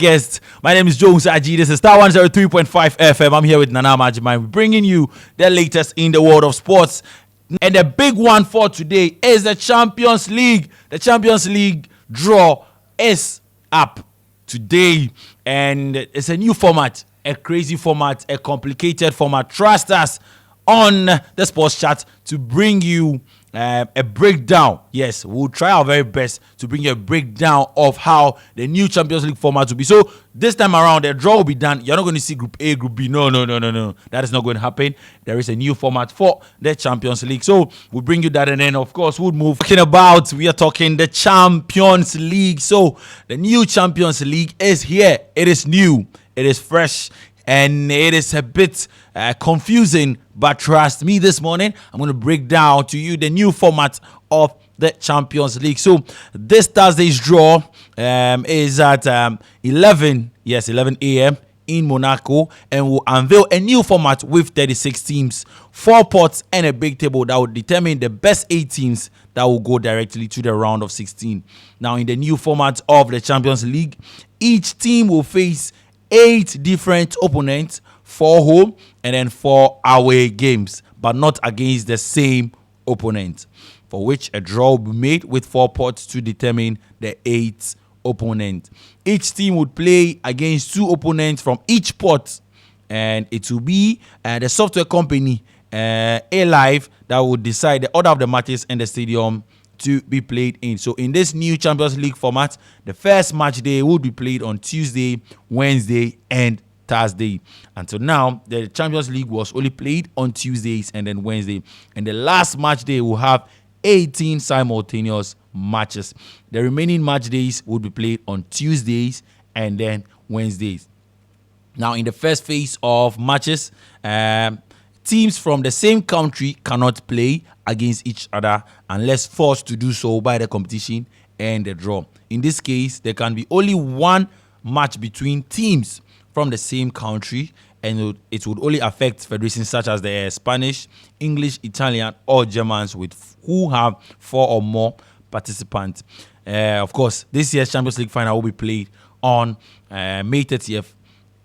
guest. My name is Jones Aji. This is Star 103.5 FM. I'm here with Nana Majimai, bringing you the latest in the world of sports. And the big one for today is the Champions League. The Champions League draw is up today, and it's a new format, a crazy format, a complicated format. Trust us on the sports chat to bring you a breakdown. Yes, we'll try our very best to bring you a breakdown of how the new Champions League format will be. So this time around, the draw will be done. You're not going to see Group A, Group B. No. That is not going to happen. There is a new format for the Champions League. So we'll bring you that, and then of course we'll move. We are talking the Champions League. So the new Champions League is here. It is new. It is fresh. And it is a bit confusing, but trust me, this morning I'm going to break down to you the new format of the Champions League. So this Thursday's draw is at 11 a.m. in Monaco, and will unveil a new format with 36 teams, 4 pots, and a big table that will determine the best 8 teams that will go directly to the round of 16. Now, in the new format of the Champions League, each team will face 8 different opponents, 4 home and then 4 away games, but not against the same opponent, for which a draw will be made with 4 pots to determine the 8th opponent. Each team would play against 2 opponents from each pot, and it will be the software company A-Live that would decide the order of the matches in the stadium to be played in. So in this new Champions League format, the first match day will be played on Tuesday, Wednesday, and Thursday. Until now, the Champions League was only played on Tuesdays and then Wednesday. And the last match day will have 18 simultaneous matches. The remaining match days will be played on Tuesdays and then Wednesdays. Now, in the first phase of matches, teams from the same country cannot play against each other unless forced to do so by the competition and the draw. In this case, there can be only one match between teams from the same country, and it would only affect federations such as the Spanish, English, Italian, or Germans who have 4 or more participants. Of course, this year's Champions League final will be played on May 30th.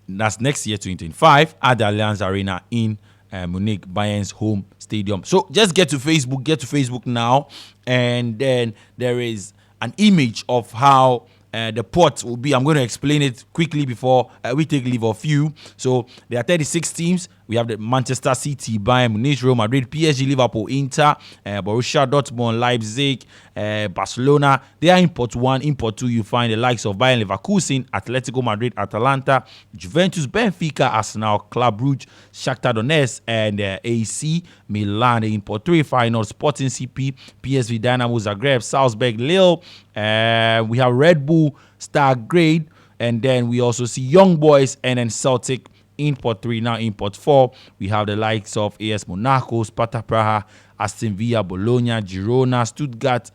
That's next year, 2025, at the Allianz Arena in Munich, Bayern's home stadium. So just get to Facebook now, and then there is an image of how the pot will be. I'm going to explain it quickly before we take leave of you. So there are 36 teams. We have the Manchester City, Bayern Munich, Real Madrid, PSG, Liverpool, Inter, Borussia Dortmund, Leipzig, Barcelona. They are in pot 1. In pot 2, you find the likes of Bayern Leverkusen, Atletico Madrid, Atalanta, Juventus, Benfica, Arsenal, Club Brugge, Shakhtar Donetsk, and AC Milan. In pot 3, final Sporting CP, PSV, Dynamo Zagreb, Salzburg, Lille. We have Red Bull, Stargrade, and then we also see Young Boys and then Celtic. In pot 3. Now in pot 4, we have the likes of AS Monaco, Sparta Praha, Aston Villa, Bologna, Girona, Stuttgart,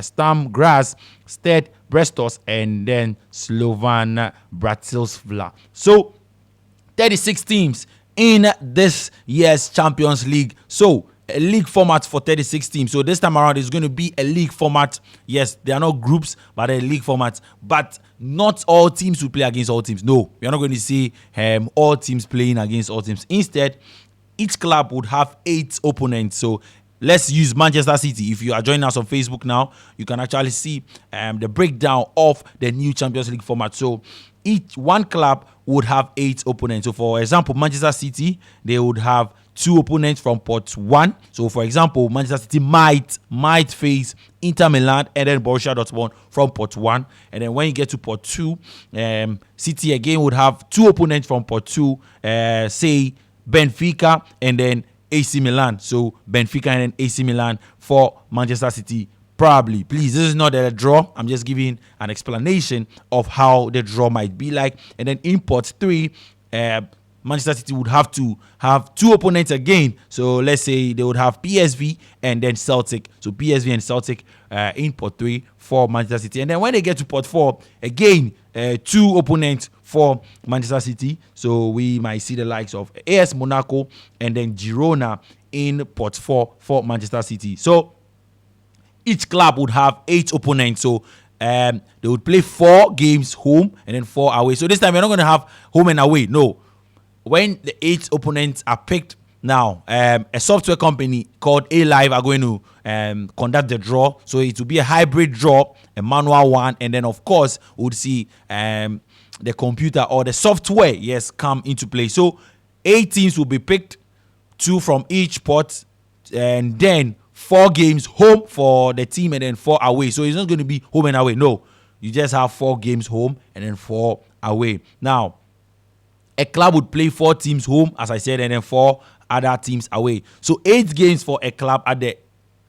Sturm Graz, Stade Brestos, and then Slovan Bratislava. So 36 teams in this year's Champions League. So a league format for 36 teams. So this time around, it's going to be a league format. Yes, they are not groups, but a league format. But not all teams will play against all teams. No, we are not going to see all teams playing against all teams. Instead, each club would have 8 opponents. So let's use Manchester City. If you are joining us on Facebook now, you can actually see the breakdown of the new Champions League format. So each one club would have 8 opponents. So for example, Manchester City, they would have 2 opponents from pot 1. So for example, Manchester City might face Inter Milan and then Borussia Dortmund from pot 1. And then when you get to pot 2, City again would have 2 opponents from pot 2, say Benfica and then AC Milan. So Benfica and then AC Milan for Manchester City. Probably. Please, this is not a draw. I'm just giving an explanation of how the draw might be like. And then in pot 3, Manchester City would have to have 2 opponents again. So let's say they would have PSV and then Celtic. So PSV and Celtic in pot 3 for Manchester City. And then when they get to pot 4, again, 2 opponents for Manchester City. So we might see the likes of AS Monaco and then Girona in pot 4 for Manchester City. So each club would have 8 opponents. So they would play 4 games home and then 4 away. So this time you're not going to have home and away. No. When the 8 opponents are picked, now a software company called A Live are going to conduct the draw. So it will be a hybrid draw, a manual one, and then of course we would see the computer or the software, yes, come into play. So 8 teams will be picked, 2 from each pot, and then 4 games home for the team and then 4 away. So it's not going to be home and away. No, you just have 4 games home and then 4 away. Now, a club would play 4 teams home, as I said, and then 4 other teams away. So 8 games for a club at the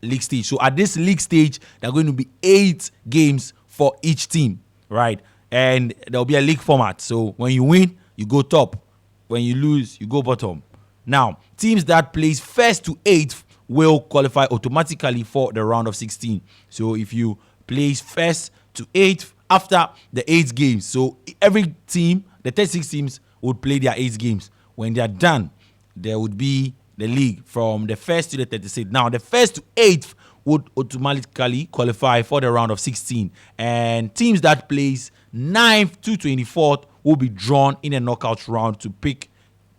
league stage. So at this league stage, there are going to be 8 games for each team, right? And there will be a league format. So when you win, you go top. When you lose, you go bottom. Now, teams that place first to 8th will qualify automatically for the round of 16. So if you place first to 8th after the 8 games, so every team, the 36 teams, would play their 8 games. When they are done, there would be the league from the 1st to the 36th. Now, the 1st to 8th would automatically qualify for the round of 16. And teams that place 9th to 24th will be drawn in a knockout round to pick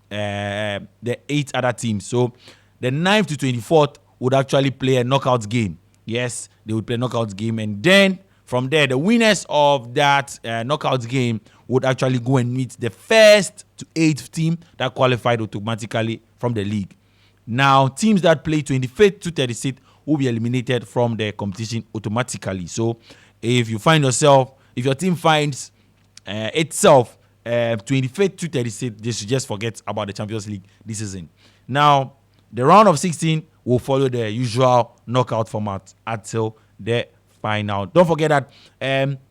the 8 other teams. So the 9th to 24th would actually play a knockout game. Yes, they would play a knockout game. And then from there, the winners of that knockout game would actually go and meet the 1st to 8th team that qualified automatically from the league. Now, teams that play 25th to 36th will be eliminated from the competition automatically. So if you find yourself, if your team finds itself 25th to 36th, they should just forget about the Champions League this season. Now, the round of 16 will follow the usual knockout format until the final. Don't forget that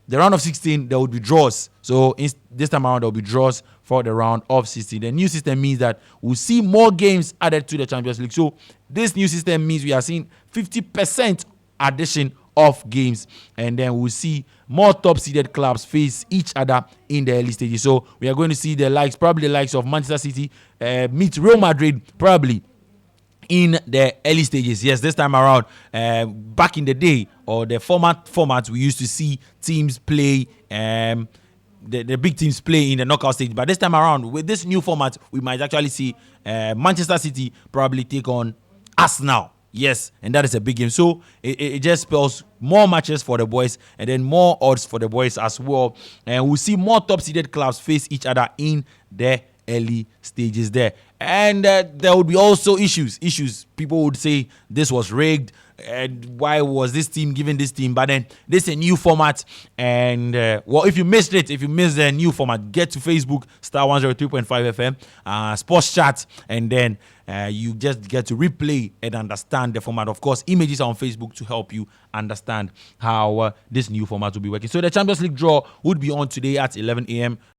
the round of 16, there will be draws. So this time around, there will be draws for the round of 16. The new system means that we'll see more games added to the Champions League. So this new system means we are seeing 50% addition of games, and then we'll see more top-seeded clubs face each other in the early stages. So we are going to see probably the likes of Manchester City meet Real Madrid, probably in the early stages. Yes, this time around, back in the day, or the format we used to see teams play, the big teams play in the knockout stage. But this time around, with this new format, we might actually see Manchester City probably take on Arsenal. Yes, and that is a big game. So it just spells more matches for the boys and then more odds for the boys as well. And we'll see more top-seeded clubs face each other in the early stages there. And there would be also issues. People would say this was rigged. And why was this team given this team? But then this is a new format. And well, if you missed it, if you missed the new format, get to Facebook, Star 103.5 FM, Sports Chat, and then you just get to replay and understand the format. Of course, images are on Facebook to help you understand how this new format will be working. So the Champions League draw would be on today at 11 a.m.